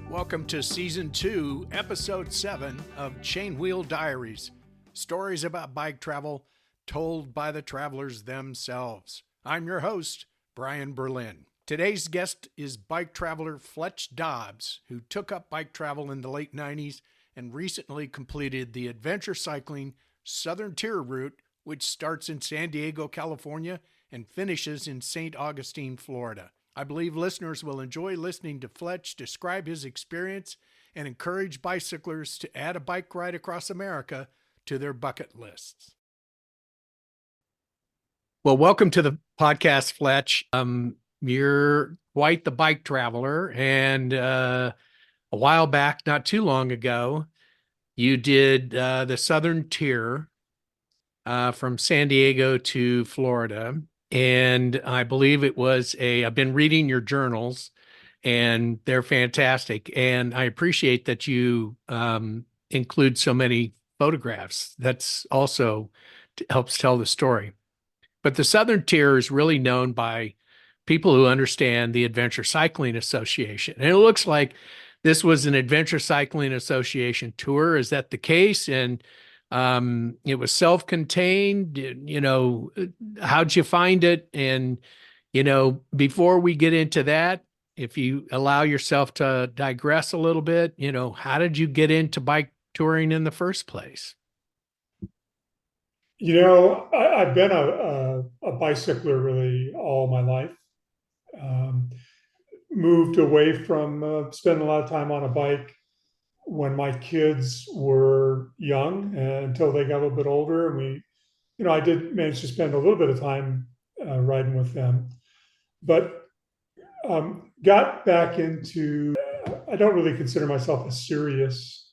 Welcome to Season 2, Episode 7 of Chainwheel Diaries, stories about bike travel told by the travelers themselves. I'm your host, Brian Berlin. Today's guest is bike traveler Fletch Dobbs, who took up bike travel in the late 90s and recently completed the adventure cycling Southern Tier route, which starts in San Diego, California, and finishes in St. Augustine, Florida. I believe listeners will enjoy listening to Fletch describe his experience and encourage bicyclers to add a bike ride across America to their bucket lists. Well, welcome to the podcast, Fletch. You're quite the bike traveler, and a while back, not too long ago, you did the Southern Tier from San Diego to Florida. And I believe it was I've been reading your journals and they're fantastic. And I appreciate that you include so many photographs. That's also helps tell the story. But the Southern Tier is really known by people who understand the Adventure Cycling Association. And it looks like this was an Adventure Cycling Association tour. Is that the case? And it was self-contained. How'd you find it? And, before we get into that, if you allow yourself to digress a little bit, how did you get into bike touring in the first place? I've been a bicycler really all my life. Moved away from spending a lot of time on a bike when my kids were young until they got a little bit older. And I did manage to spend a little bit of time riding with them, but got back into, I don't really consider myself a serious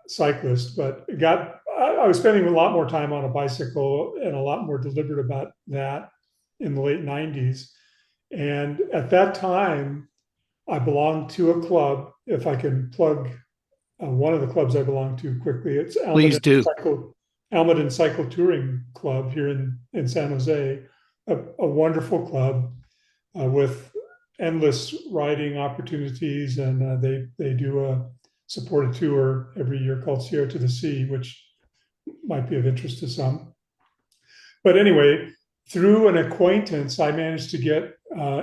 cyclist, but I was spending a lot more time on a bicycle and a lot more deliberate about that in the late 90s. And at that time, I belonged to a club. If I can plug one of the clubs I belong to quickly, it's Please do. Almaden Cycle Touring Club here in San Jose, a wonderful club with endless riding opportunities, and they do a supported tour every year called Sierra to the Sea, which might be of interest to some. But anyway, through an acquaintance, I managed to get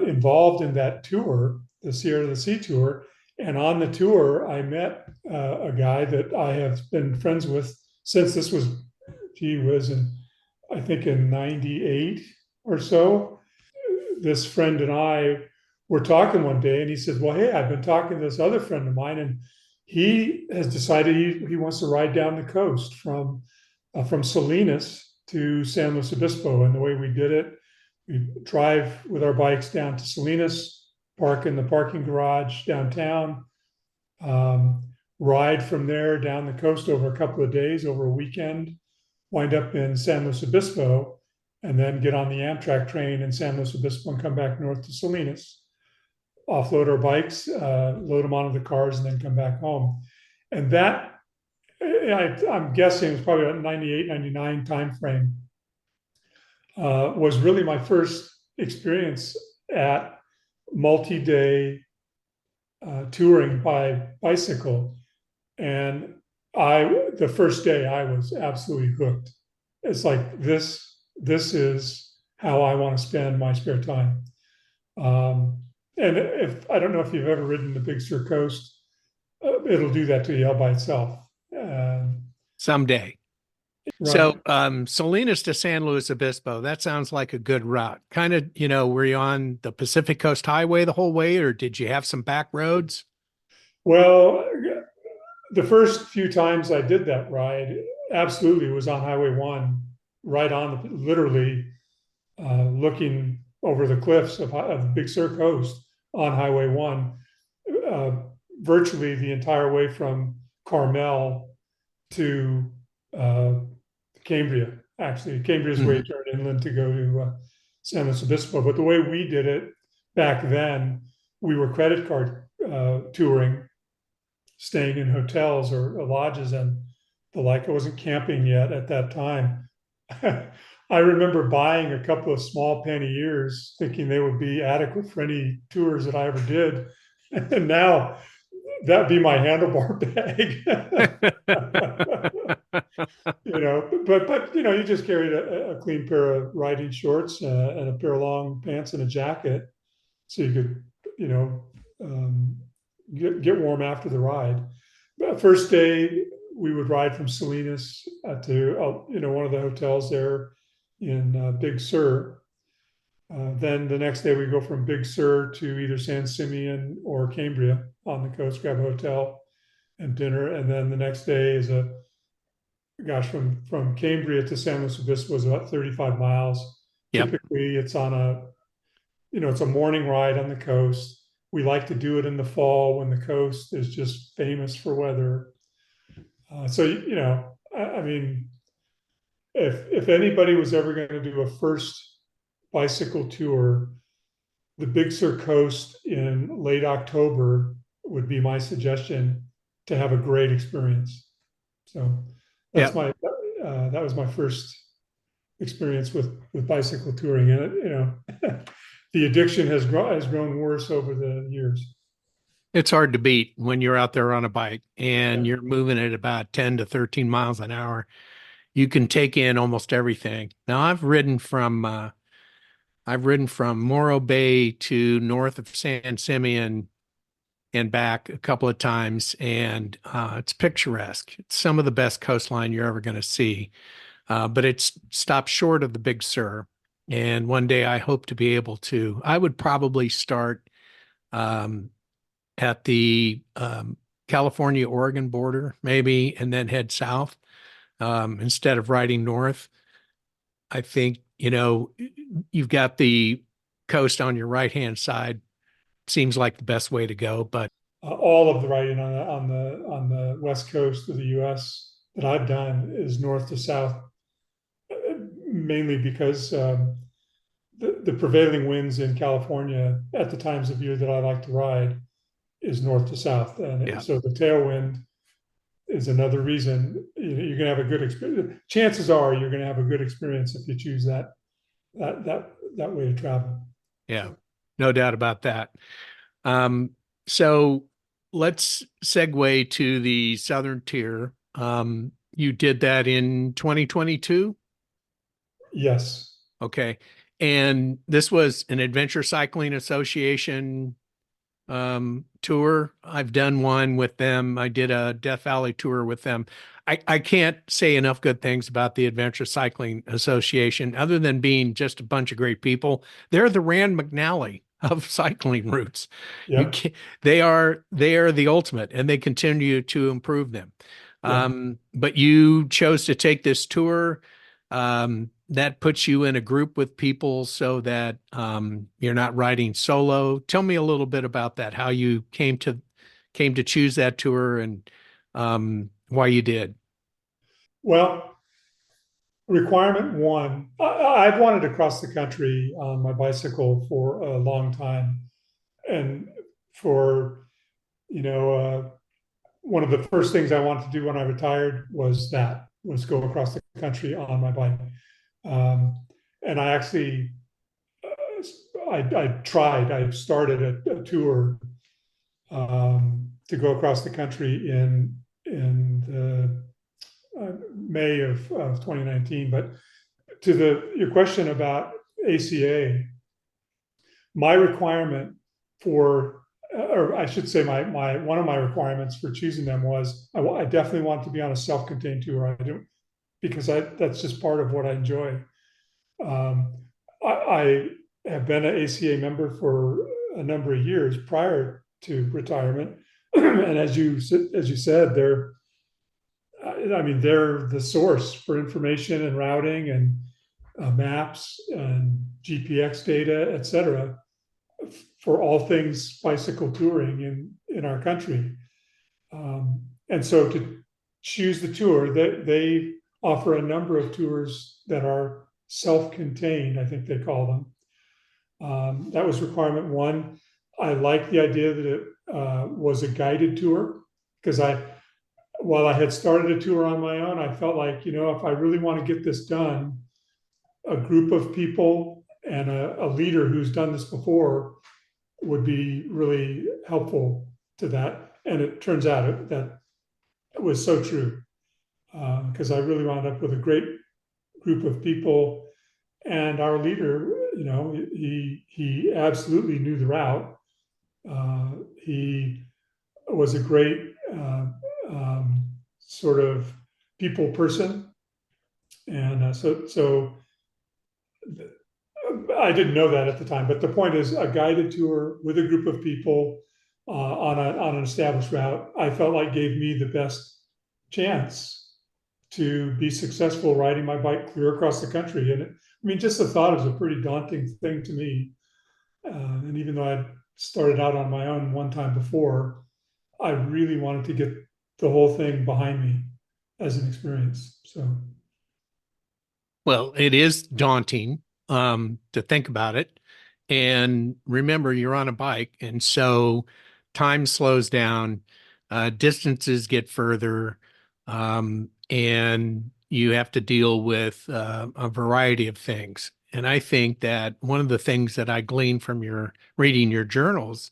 involved in that tour, the Sierra to the Sea tour. And on the tour, I met a guy that I have been friends with since this was, I think in 98 or so. This friend and I were talking one day and he said, well, hey, I've been talking to this other friend of mine and he has decided he wants to ride down the coast from Salinas to San Luis Obispo. And the way we did it, we drive with our bikes down to Salinas, park in the parking garage downtown, ride from there down the coast over a couple of days, over a weekend, wind up in San Luis Obispo, and then get on the Amtrak train in San Luis Obispo and come back north to Salinas, offload our bikes, load them onto the cars, and then come back home. And that, I'm guessing it was probably about 98, 99 timeframe, was really my first experience at multi-day touring by bicycle. And the first day I was absolutely hooked. It's like, this is how I want to spend my spare time. And I don't know if you've ever ridden the Big Sur Coast, it'll do that to you all by itself. Someday. Right. So Salinas to San Luis Obispo, that sounds like a good route. Kind of, were you on the Pacific Coast Highway the whole way, or did you have some back roads? Well, the first few times I did that ride, absolutely was on Highway 1, right on, literally looking over the cliffs of the Big Sur Coast on Highway 1, virtually the entire way from Carmel to Cambria. Actually, Cambria's way turned inland to go to San Luis Obispo. But the way we did it back then, we were credit card touring, staying in hotels or lodges and the like. I wasn't camping yet at that time. I remember buying a couple of small panniers, thinking they would be adequate for any tours that I ever did. And now that'd be my handlebar bag. But you just carried a clean pair of riding shorts and a pair of long pants and a jacket, so you could, you know, um, get warm after the ride. But first day, we would ride from Salinas to one of the hotels there in Big Sur. Then the next day we go from Big Sur to either San Simeon or Cambria on the coast, grab a hotel and dinner. And then the next day is from Cambria to San Luis Obispo was about 35 miles. Yep. Typically it's a morning ride on the coast. We like to do it in the fall when the coast is just famous for weather. I mean, if anybody was ever going to do a first bicycle tour, the Big Sur coast in late October would be my suggestion to have a great experience. So that's Yep. my that was my first experience with bicycle touring, and the addiction has grown worse over the years. It's hard to beat when you're out there on a bike and Yeah, you're moving at about 10 to 13 miles an hour. You can take in almost everything. Now, I've ridden from Morro Bay to north of San Simeon and back a couple of times, and it's picturesque. It's some of the best coastline you're ever going to see, but it's stopped short of the Big Sur. And one day I hope to be able to. I would probably start um, at the California Oregon border, maybe, and then head south instead of riding north. I think, you've got the coast on your right hand side. Seems like the best way to go, but all of the riding on the west coast of the U.S. that I've done is north to south, mainly because the prevailing winds in California at the times of year that I like to ride is north to south, and yeah, so the tailwind is another reason you're going to have a good experience. Chances are you're going to have a good experience if you choose that way to travel. yeah, So no doubt about that. Um, so let's segue to the Southern Tier. You did that in 2022. yes, Okay. And this was an Adventure Cycling Association tour. I've done one with them. I did a Death Valley tour with them. I can't say enough good things about the Adventure Cycling Association, other than being just a bunch of great people. They're the Rand McNally of cycling routes. You yeah, can they are the ultimate, and they continue to improve them. yeah. But you chose to take this tour. That puts you in a group with people so that you're not riding solo. Tell me a little bit about that, how you came to choose that tour and why you did. Well, requirement one, I've wanted to cross the country on my bicycle for a long time, and for you know, one of the first things I wanted to do when I retired was go across the country on my bike. Um, and I actually, I tried. I started a tour to go across the country in the May of 2019. But to your question about ACA, my requirement for, or I should say, my one of my requirements for choosing them was I definitely want to be on a self-contained tour. I don't because that's just part of what I enjoy. Um, I have been an ACA member for a number of years prior to retirement, and as you said, they're the source for information and routing and maps and GPX data, et cetera, for all things bicycle touring in our country. And so to choose the tour, they offer a number of tours that are self-contained, I think they call them. That was requirement one. I like the idea that it was a guided tour because while I had started a tour on my own, I felt like, if I really want to get this done, a group of people and a leader who's done this before would be really helpful to that. And it turns out that it was so true, because I really wound up with a great group of people. And our leader, he absolutely knew the route. He was a great sort of people person, and so I didn't know that at the time. But the point is, a guided tour with a group of people on an established route, I felt like gave me the best chance to be successful riding my bike clear across the country. And I mean, just the thought is a pretty daunting thing to me. And even though I started out on my own one time before, I really wanted to get the whole thing behind me as an experience. So, Well, it is daunting to think about it. And remember, you're on a bike, and so time slows down, distances get further, and you have to deal with a variety of things. And I think that one of the things that I gleaned from your reading your journals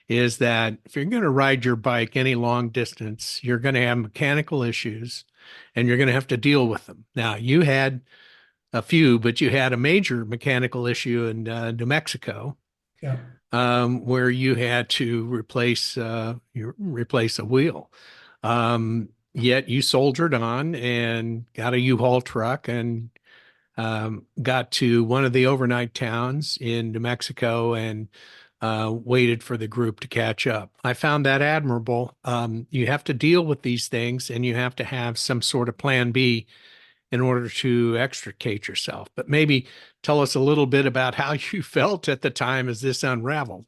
is that if you're going to ride your bike any long distance, you're going to have mechanical issues and you're going to have to deal with them. Now, you had a few, but you had a major mechanical issue in New Mexico, yeah. where you had to replace a wheel. Yet you soldiered on and got a U-Haul truck and got to one of the overnight towns in New Mexico and waited for the group to catch up. I found that admirable. You have to deal with these things and you have to have some sort of plan B in order to extricate yourself. But maybe tell us a little bit about how you felt at the time as this unraveled.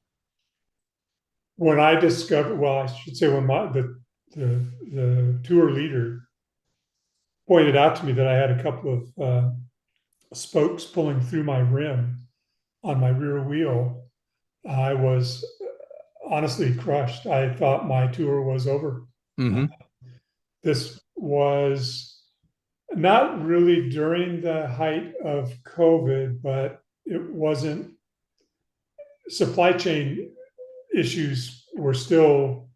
When I discovered, well, I should say when the tour leader pointed out to me that I had a couple of spokes pulling through my rim on my rear wheel, I was honestly crushed. I thought my tour was over. Mm-hmm. This was not really during the height of COVID, but it wasn't, supply chain issues were still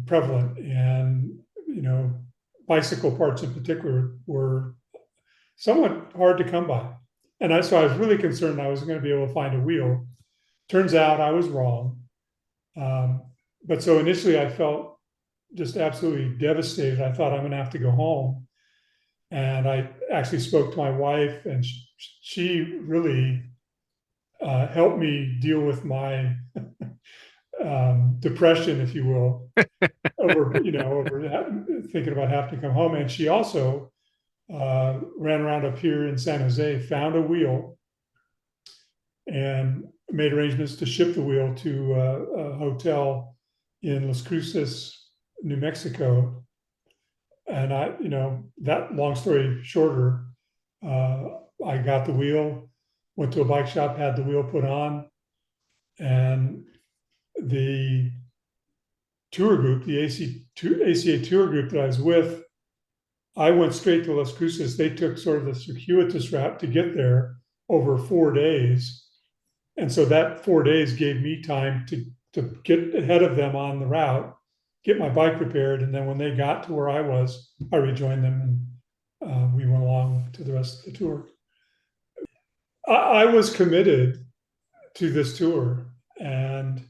prevalent, and bicycle parts in particular were somewhat hard to come by. And so I was really concerned I wasn't going to be able to find a wheel. Turns out I was wrong. But so initially I felt just absolutely devastated. I thought I'm going to have to go home. And I actually spoke to my wife, and she really helped me deal with my depression, if you will, over thinking about having to come home. And she also ran around up here in San Jose, found a wheel, and made arrangements to ship the wheel to a hotel in Las Cruces, New Mexico. And that long story shorter, I got the wheel, went to a bike shop, had the wheel put on, and the tour group, the ACA tour group that I was with, I went straight to Las Cruces. They took sort of the circuitous route to get there over 4 days. And so that 4 days gave me time to get ahead of them on the route, get my bike repaired. And then when they got to where I was, I rejoined them, and we went along to the rest of the tour. I was committed to this tour, and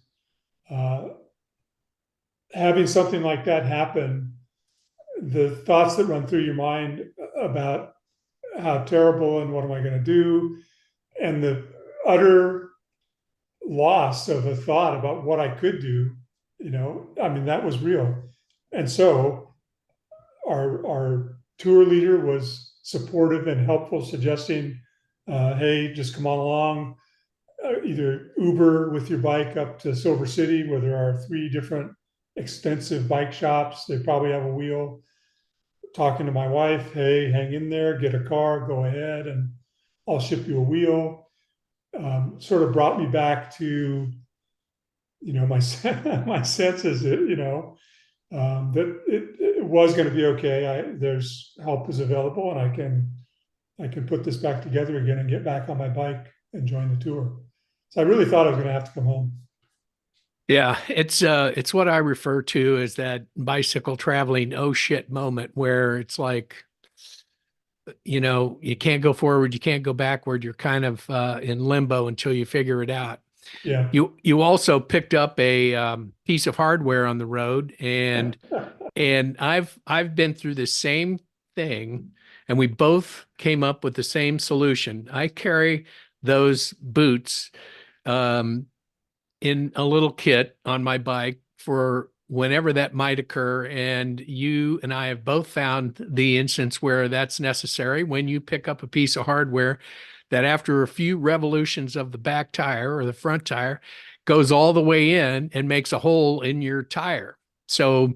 having something like that happen, the thoughts that run through your mind about how terrible and what am I going to do, and the utter loss of a thought about what I could do, I mean, that was real. And so our tour leader was supportive and helpful, suggesting, hey, just come on along, either Uber with your bike up to Silver City, where there are 3 different extensive bike shops. They probably have a wheel. Talking to my wife, hey, hang in there, get a car, go ahead, and I'll ship you a wheel. Sort of brought me back to, my my senses. That it was going to be okay. There's help is available, and I can put this back together again and get back on my bike and join the tour. So I really thought I was going to have to come home. Yeah, it's what I refer to as that bicycle traveling oh shit moment where it's like, you can't go forward, you can't go backward, you're kind of in limbo until you figure it out. Yeah. You also picked up a piece of hardware on the road, and I've been through the same thing, and we both came up with the same solution. I carry those boots um, in a little kit on my bike for whenever that might occur. And you and I have both found the instance where that's necessary when you pick up a piece of hardware that after a few revolutions of the back tire or the front tire goes all the way in and makes a hole in your tire. So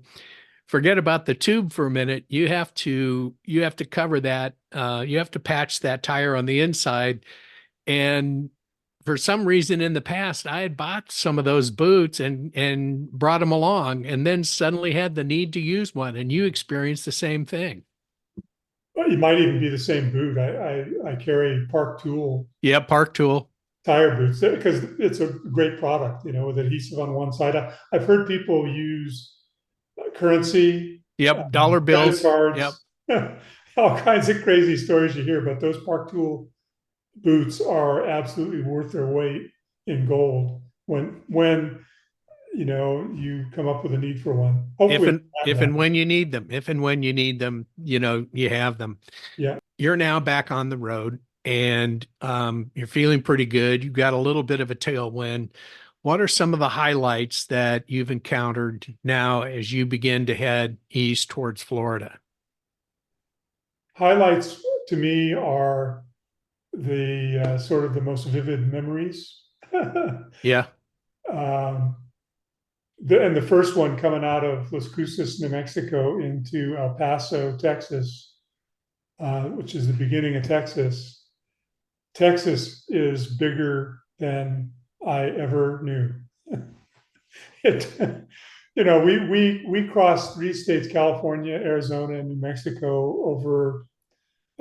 forget about the tube for a minute. You have to cover that. You have to patch that tire on the inside, and for some reason in the past, I had bought some of those boots and brought them along, and then suddenly had the need to use one. And you experienced the same thing. Well, it might even be the same boot. I carry Park Tool Yeah, park tool. tire boots because it's a great product, with adhesive on one side. I've heard people use currency, Yep, dollar credit bills. Yep, cards, all kinds of crazy stories you hear. But those Park Tool boots are absolutely worth their weight in gold when you come up with a need for one. if Hopefully, and I have if and one. when you need them, if and when you need them, you have them. Yeah. You're now back on the road, and you're feeling pretty good. You've got a little bit of a tailwind. What are some of the highlights that you've encountered now as you begin to head east towards Florida? Highlights to me are the sort of the most vivid memories. Yeah, um, and the first one coming out of Las Cruces, New Mexico, into El Paso, Texas, which is the beginning of Texas. Texas is bigger than I ever knew. It, we crossed three states: California, Arizona, and New Mexico over,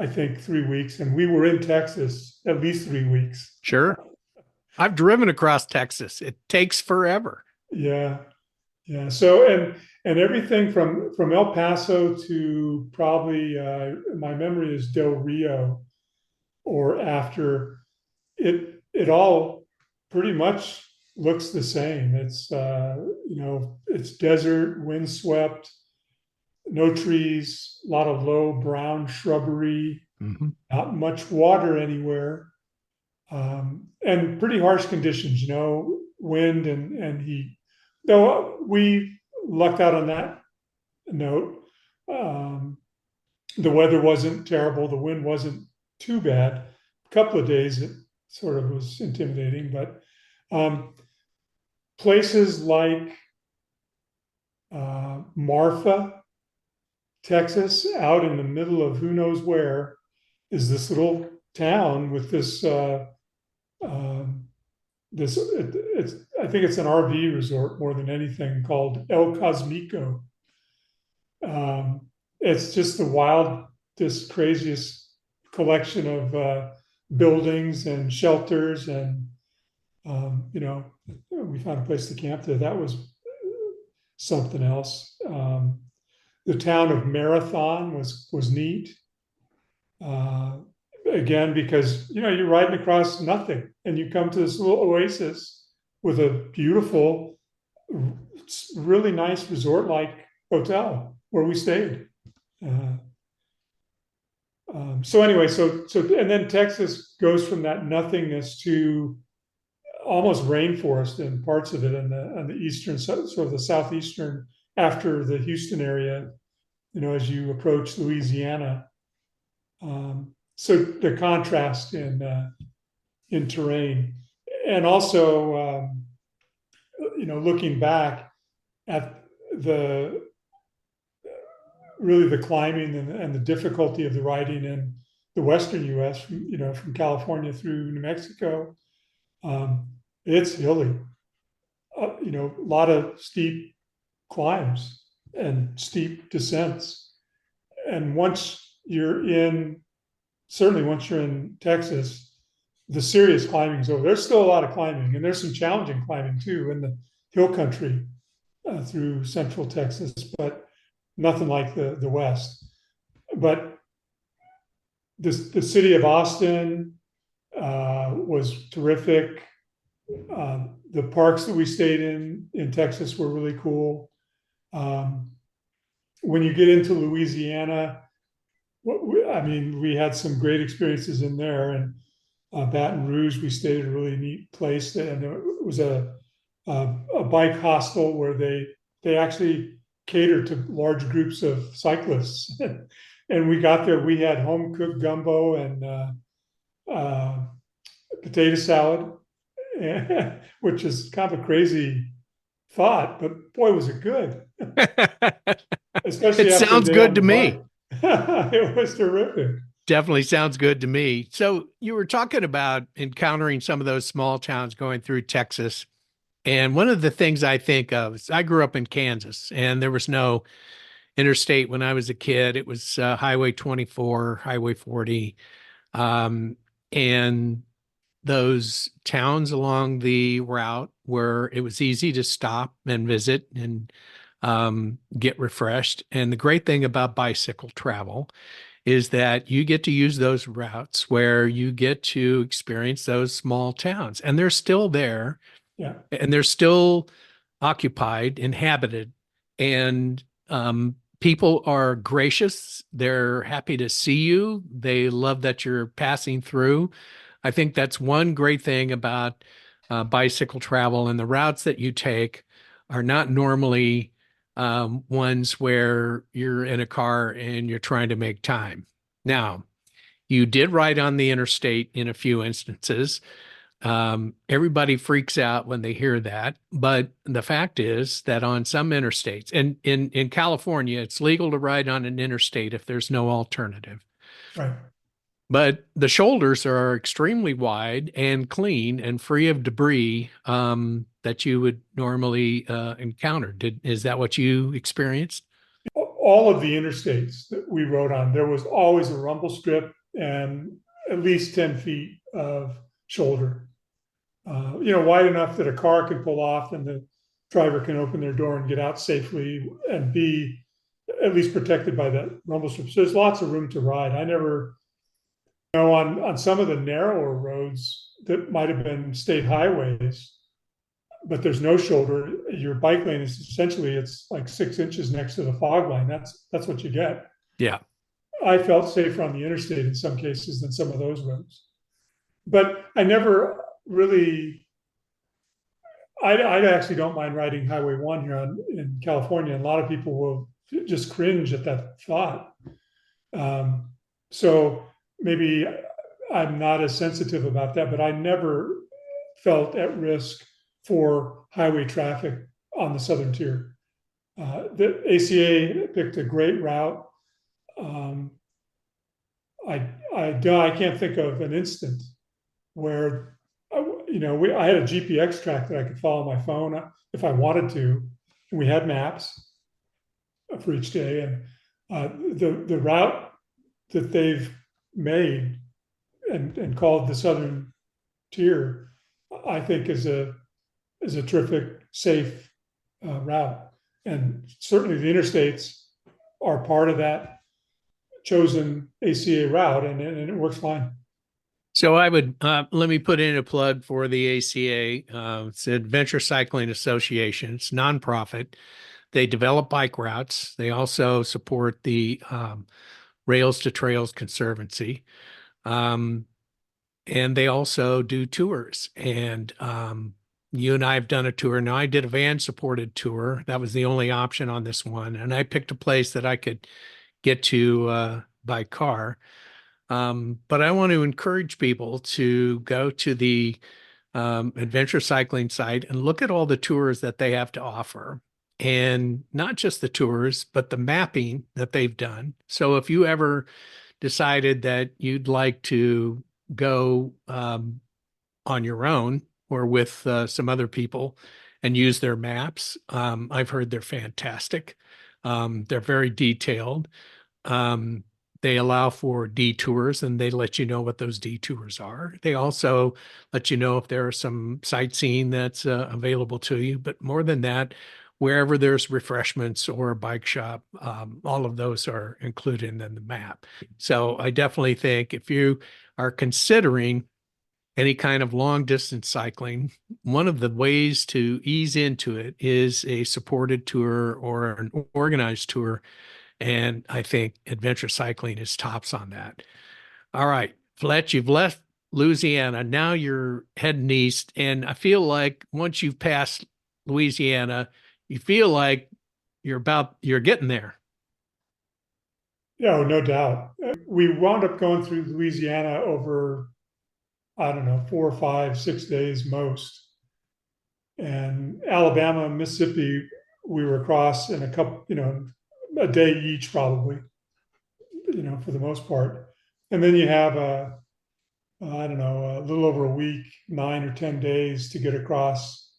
I think, 3 weeks, and we were in Texas at least 3 weeks. sure. I've driven across Texas. It takes forever. Yeah, yeah. So and everything from El Paso to probably my memory is Del Rio or after it all pretty much looks the same. It's desert, windswept, no trees, a lot of low brown shrubbery, Mhm. not much water anywhere, and pretty harsh conditions. Wind and heat. Though we lucked out on that note. Um, the weather wasn't terrible. The wind wasn't too bad. A couple of days it sort of was intimidating, but um, places like Marfa, Texas, out in the middle of who knows where, is this little town with um, it's I think it's an RV resort more than anything called El Cosmico. Um, it's just the wildest, craziest collection of buildings and shelters, and we found a place to camp there. That was something else. The town of Marathon was neat. Uh, Again, because you're riding across nothing, and you come to this little oasis with a beautiful, really nice resort-like hotel where we stayed. Uh, so anyway, and then Texas goes from that nothingness to almost rainforest in parts of it, on the eastern, sort of the southeastern, after the Houston area. As you approach Louisiana, so the contrast in terrain, and also looking back at the really the climbing and the difficulty of the riding in the western U.S. from California through New Mexico. Um, it's hilly, a lot of steep climbs and steep descents. And certainly once you're in Texas, the serious climbing is over. There's still a lot of climbing, and there's some challenging climbing too in the hill country through central Texas, but nothing like the West. But the city of Austin was terrific. The parks that we stayed in Texas were really cool. Um, when you get into Louisiana, I mean, we had some great experiences in there. And Baton Rouge, we stayed at a really neat place, and it was a bike hostel where they actually catered to large groups of cyclists. And we got there, we had home cooked gumbo and uh, potato salad, which is kind of a crazy thought, but boy, was it good, It especially after a sounds day on good the to me. bike. It was terrific. Definitely sounds good to me. So you were talking about encountering some of those small towns going through Texas. And one of the things I think of is I grew up in Kansas and there was no interstate when I was a kid. It was Highway 24, Highway 40. Um, and those towns along the route where it was easy to stop and visit and get refreshed. And the great thing about bicycle travel is that you get to use those routes where you get to experience those small towns, and they're still there Yeah. and they're still occupied, inhabited, and people are gracious. They're happy to see you. They love that you're passing through. I think that's one great thing about bicycle travel, and the routes that you take are not normally ones where you're in a car and you're trying to make time. Now, you did ride on the interstate in a few instances. Everybody freaks out when they hear that, but the fact is that on some interstates, and in California, it's legal to ride on an interstate if there's no alternative. Right. But the shoulders are extremely wide and clean and free of debris that you would normally encounter. Is that what you experienced? All of the interstates that we rode on, there was always a rumble strip and at least 10 feet of shoulder, wide enough that a car can pull off and the driver can open their door and get out safely and be at least protected by that rumble strip. So there's lots of room to ride. I never, on some of the narrower roads that might have been state highways, but there's no shoulder. Your bike lane is essentially, it's like 6 inches next to the fog line. That's what you get. Yeah. I felt safer on the interstate in some cases than some of those roads. But I never really, I actually don't mind riding Highway 1 here in California. And a lot of people will just cringe at that thought. Um, so maybe I'm not as sensitive about that, but I never felt at risk for highway traffic on the southern tier. The ACA picked a great route. Um, I can't think of an instant where I had a GPX track that I could follow my phone if I wanted to, and we had maps for each day. And the route that they've made and called the Southern Tier, I think is a terrific, safe route. And certainly the interstates are part of that chosen ACA route, and it works fine. So I would let me put in a plug for the ACA. It's the Adventure Cycling Association. It's nonprofit. They develop bike routes. They also support the Rails to Trails Conservancy. Um, and they also do tours. And you and I have done a tour. Now, I did a van supported tour. That was the only option on this one. And I picked a place that I could get to by car. But I want to encourage people to go to the adventure cycling site and look at all the tours that they have to offer. And not just the tours, but the mapping that they've done. So if you ever decided that you'd like to go on your own or with some other people and use their maps, I've heard they're fantastic. They're very detailed. Um, They allow for detours and they let you know what those detours are. They also let you know if there are some sightseeing that's available to you. But more than that, wherever there's refreshments or a bike shop, all of those are included in the map. So I definitely think if you are considering any kind of long distance cycling, one of the ways to ease into it is a supported tour or an organized tour. And I think adventure cycling is tops on that. All right, Fletch, you've left Louisiana. Now you're heading east. And I feel like once you've passed Louisiana, you feel like you're getting there. Yeah, no doubt. We wound up going through Louisiana over, I don't know, 4, 5, 6 days most. And Alabama and Mississippi, we were across in a couple, a day each probably, for the most part. And then you have I don't know, a little over a week, 9 or 10 days to get across.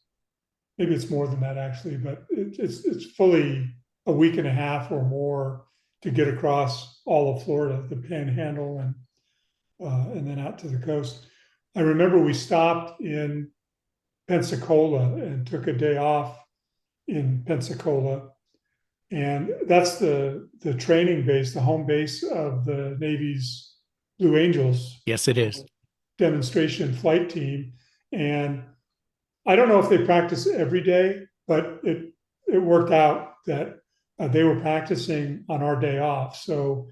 Maybe it's more than that actually, but it's fully a week and a half or more to get across all of Florida, the Panhandle, and then out to the coast. I remember we stopped in Pensacola and took a day off in Pensacola, and that's the training base, the home base of the Navy's Blue Angels Yes, it is. demonstration flight team. And I don't know if they practice every day, but it worked out that they were practicing on our day off. So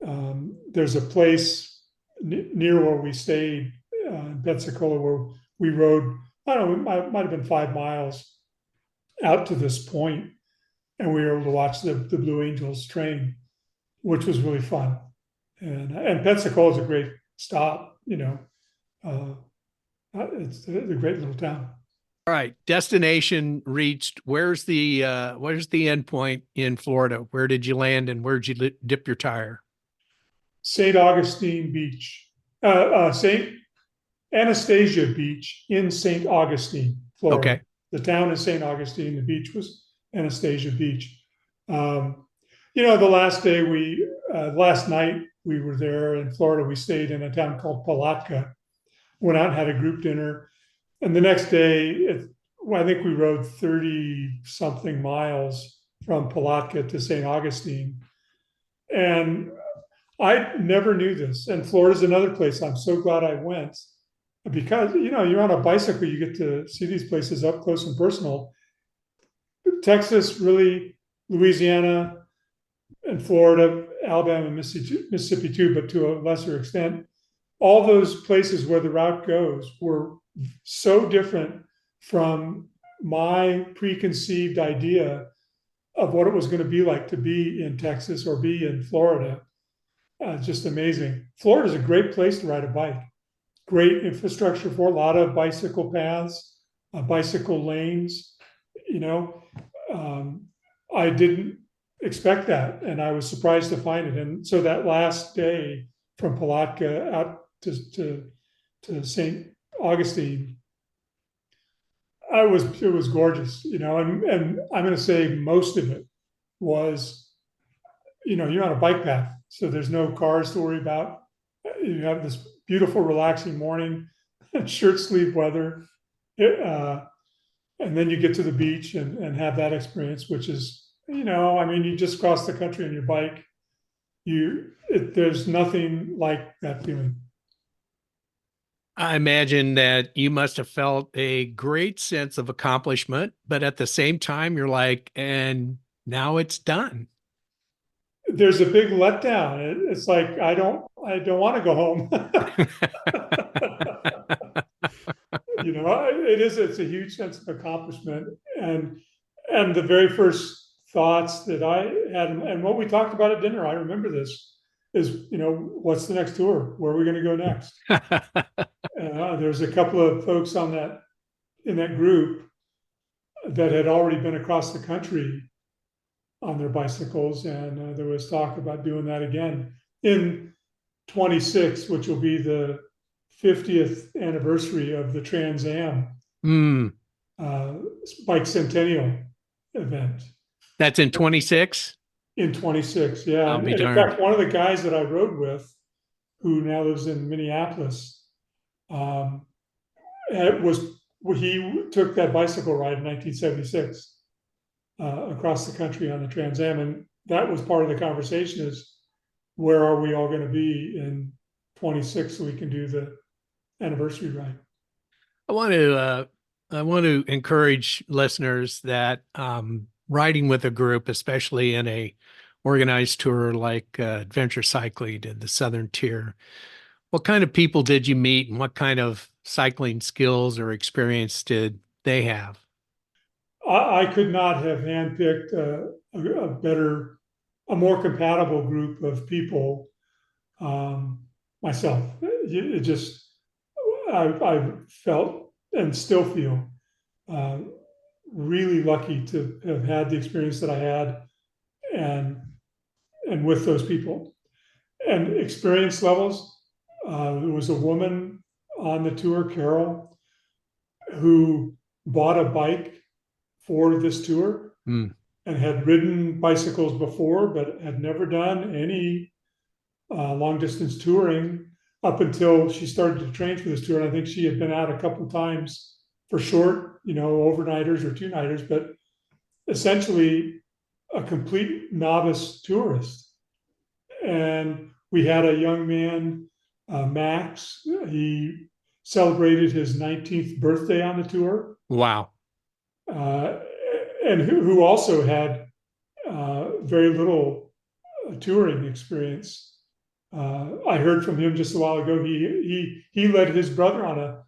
there's a place near where we stayed in Pensacola where we rode. I don't know, it might have been 5 miles out to this point, and we were able to watch the Blue Angels train, which was really fun. And Pensacola is a great stop. It's a great little town. All right, destination reached. Where's the end point in Florida? Where did you land and where'd you dip your tire? St. Augustine Beach, St. Anastasia Beach in St. Augustine, Florida. Okay. The town is St. Augustine. The beach was Anastasia Beach. The last night we were there in Florida, we stayed in a town called Palatka, went out and had a group dinner. And the next day, I think we rode 30 something miles from Palatka to St. Augustine. And I never knew this. And Florida's another place I'm so glad I went because, you're on a bicycle, you get to see these places up close and personal. Texas, really, Louisiana and Florida, Alabama, and Mississippi too, but to a lesser extent, all those places where the route goes were so different from my preconceived idea of what it was going to be like to be in Texas or be in Florida. Just amazing. Florida is a great place to ride a bike. Great infrastructure for a lot of bicycle paths, bicycle lanes. I didn't expect that, and I was surprised to find it. And so that last day from Palatka out to St. Augustine, it was gorgeous, and I'm going to say most of it was, you're on a bike path, so there's no cars to worry about. You have this beautiful, relaxing morning, shirt sleeve weather, and then you get to the beach and have that experience, which is, you just cross the country on your bike. There's nothing like that feeling. I imagine that you must have felt a great sense of accomplishment, but at the same time, you're like, and now it's done. There's a big letdown. It's like I don't want to go home. It's a huge sense of accomplishment, and the very first thoughts that I had, and what we talked about at dinner, I remember this, is what's the next tour? Where are we going to go next? There's a couple of folks in that group that had already been across the country on their bicycles, and there was talk about doing that again in 26, which will be the 50th anniversary of the Trans Am bike centennial event. That's in 26? in 26. Yeah. I'll And be in darned. fact, one of the guys that I rode with, who now lives in Minneapolis, um, was he took that bicycle ride in 1976 across the country on the Trans Am, and that was part of the conversation: is where are we all going to be in 26 so we can do the anniversary ride? I want to I want to encourage listeners that riding with a group, especially in a organized tour like Adventure Cycling did the Southern Tier, what kind of people did you meet, and what kind of cycling skills or experience did they have? I could not have handpicked a better, a more compatible group of people um, myself. It just, I felt and still feel uh, really lucky to have had the experience that I had, and with those people and experience levels. There was a woman on the tour, Carol, who bought a bike for this tour Mm, and had ridden bicycles before, but had never done any long distance touring up until she started to train for this tour. And I think she had been out a couple of times for short, overnighters or two nighters, but essentially a complete novice tourist. And we had a young man, Max. He celebrated his 19th birthday on the tour, wow. uh, and who also had very little touring experience. I heard from him just a while ago. He led his brother on a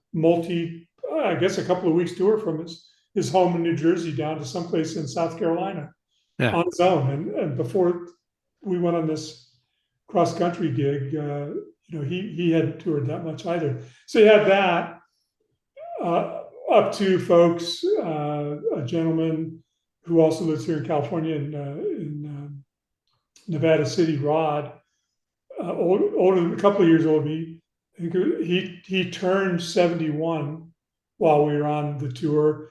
I guess a couple of weeks tour from his home in New Jersey down to someplace in South Carolina Yeah. on his own. And before we went on this cross country gig, he hadn't toured that much either. So you had that up to folks, a gentleman who also lives here in California in Nevada City, Rod, older, a couple of years older than me. I think he turned 71 while we were on the tour.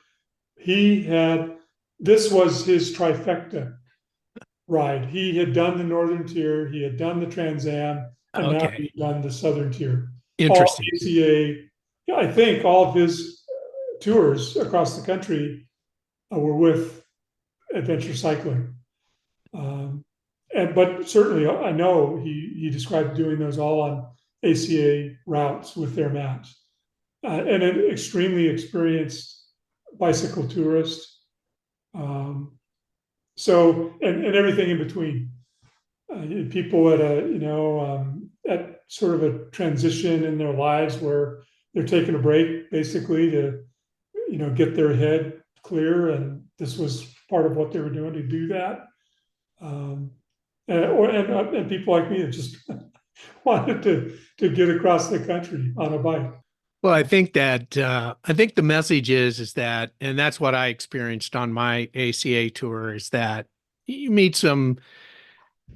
He had This was his trifecta ride. He had done the Northern Tier, he had done the Trans Am, and now Okay. he'd done the Southern Tier. All Interesting. ACA. Yeah, I think all of his tours across the country were with adventure cycling. Um, but certainly, I know he described doing those all on ACA routes with their maps, and an extremely experienced bicycle tourist. Um, and everything in between. People at sort of a transition in their lives where they're taking a break, basically, to get their head clear, and this was part of what they were doing to do that. Um, and people like me that just wanted to get across the country on a bike. Well, I think the message is that, and that's what I experienced on my ACA tour, is that you meet some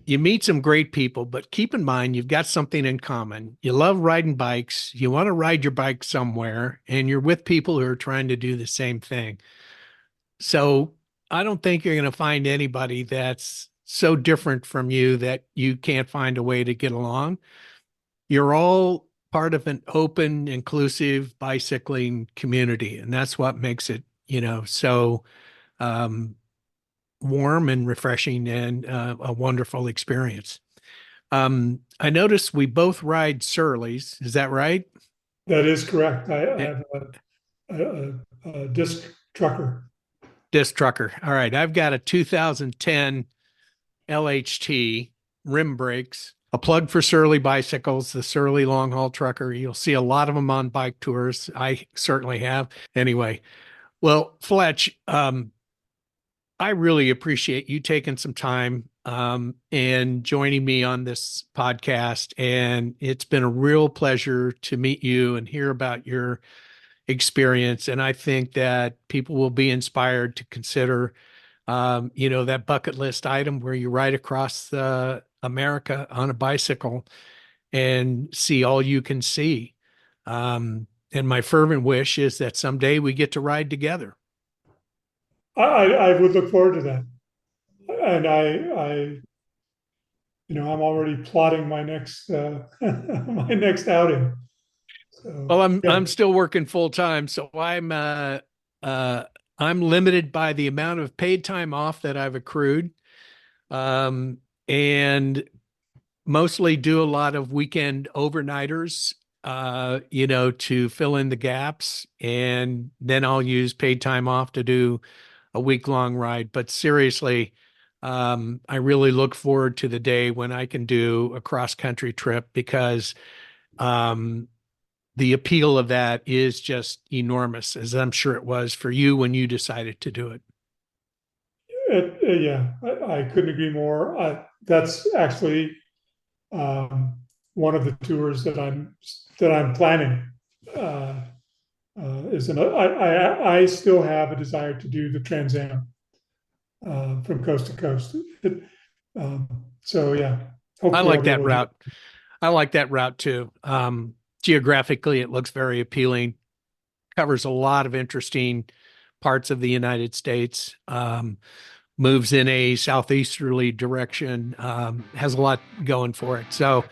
you meet some great people, but keep in mind you've got something in common. You love riding bikes, you want to ride your bike somewhere, and you're with people who are trying to do the same thing. So I don't think you're going to find anybody that's so different from you that you can't find a way to get along. You're all part of an open, inclusive bicycling community, and that's what makes it, so um, warm and refreshing and a wonderful experience. I noticed we both ride Surleys. Is that right? That is correct. I Eh, have a disc trucker. Disc trucker. All right. I've got a 2010 LHT, rim brakes, a plug for Surly bicycles, the Surly long haul trucker. You'll see a lot of them on bike tours. I certainly have. Anyway, well, Fletch, I really appreciate you taking some time and joining me on this podcast. And it's been a real pleasure to meet you and hear about your experience. And I think that people will be inspired to consider, that bucket list item where you ride across America on a bicycle and see all you can see. And my fervent wish is that someday we get to ride together. I would look forward to that. and I'm already plotting my next my next outing. So Well, I'm yeah, I'm still working full time, so uh I'm limited by the amount of paid time off that I've accrued. Um and mostly do a lot of weekend overnighters, to fill in the gaps. And then I'll use paid time off to do a week long ride. But seriously, I really look forward to the day when I can do a cross country trip because um, the appeal of that is just enormous, as I'm sure it was for you when you decided to do it. yeah, I couldn't agree more. That's actually one of the tours that I'm planning. Uh, is an I still have a desire to do the Trans Am from coast to coast. Um, so yeah, I hopefully I'll like be that able to do route. I like that route too. Geographically, it looks very appealing, covers a lot of interesting parts of the United States, moves in a southeasterly direction, has a lot going for it. So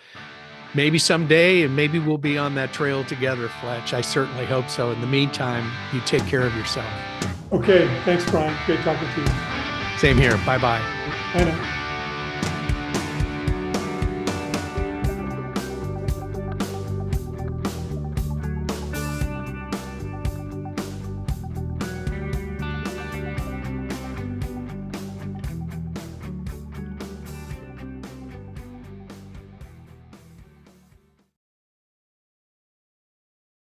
maybe someday, and maybe we'll be on that trail together, Fletch. I certainly hope so. In the meantime, you take care of yourself. it. Okay, thanks, Brian. Great talking to you. Same here. Bye bye. Bye now.